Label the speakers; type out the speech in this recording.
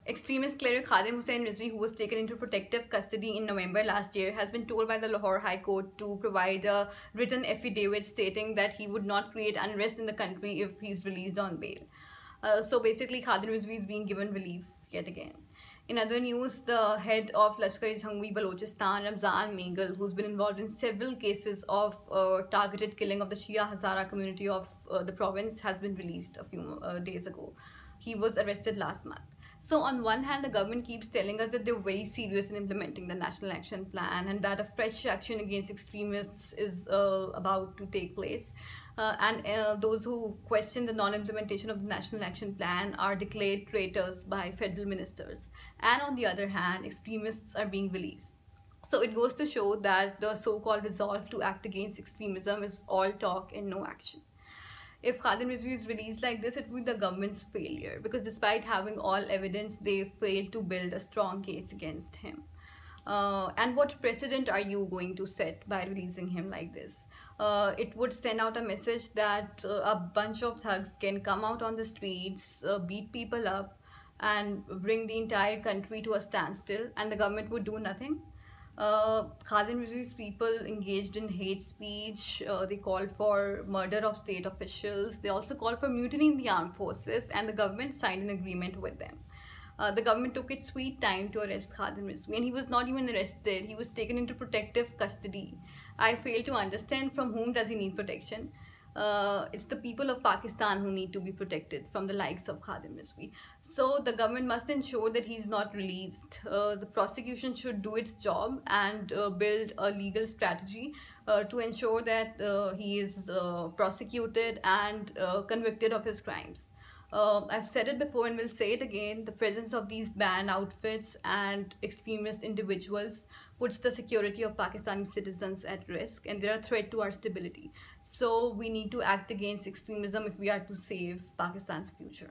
Speaker 1: Extremist cleric Khadim Hussain Rizvi, who was taken into protective custody in November last year, has been told by the Lahore High Court to provide a written affidavit stating that he would not create unrest in the country if he's released on bail. So basically, Khadim Rizvi is being given relief yet again. In other news, the head of Lashkar-e-Jhangvi Balochistan, Ramzan Mengal, who's been involved in several cases of targeted killing of the Shia Hazara community of the province, has been released a few days ago. He was arrested last month. So on one hand, the government keeps telling us that they're very serious in implementing the National Action Plan and that a fresh action against extremists is about to take place. Those who question the non-implementation of the National Action Plan are declared traitors by federal ministers. And on the other hand, extremists are being released. So it goes to show that the so-called resolve to act against extremism is all talk and no action. If Khadim Rizvi is released like this, it will be the government's failure, because despite having all evidence, they failed to build a strong case against him. And what precedent are you going to set by releasing him like this? It would send out a message that a bunch of thugs can come out on the streets, beat people up, and bring the entire country to a standstill, and the government would do nothing. Khadim Rizvi's people engaged in hate speech. They called for murder of state officials. They also called for mutiny in the armed forces, and the government signed an agreement with them. The government took its sweet time to arrest Khadim Rizvi, and he was not even arrested. He was taken into protective custody. I fail to understand, from whom does he need protection? It's the people of Pakistan who need to be protected from the likes of Khadim Rizvi. So the government must ensure that he's not released. The prosecution should do its job and build a legal strategy to ensure that he is prosecuted and convicted of his crimes. I've said it before and will say it again, the presence of these banned outfits and extremist individuals puts the security of Pakistani citizens at risk, and they're a threat to our stability. So we need to act against extremism if we are to save Pakistan's future.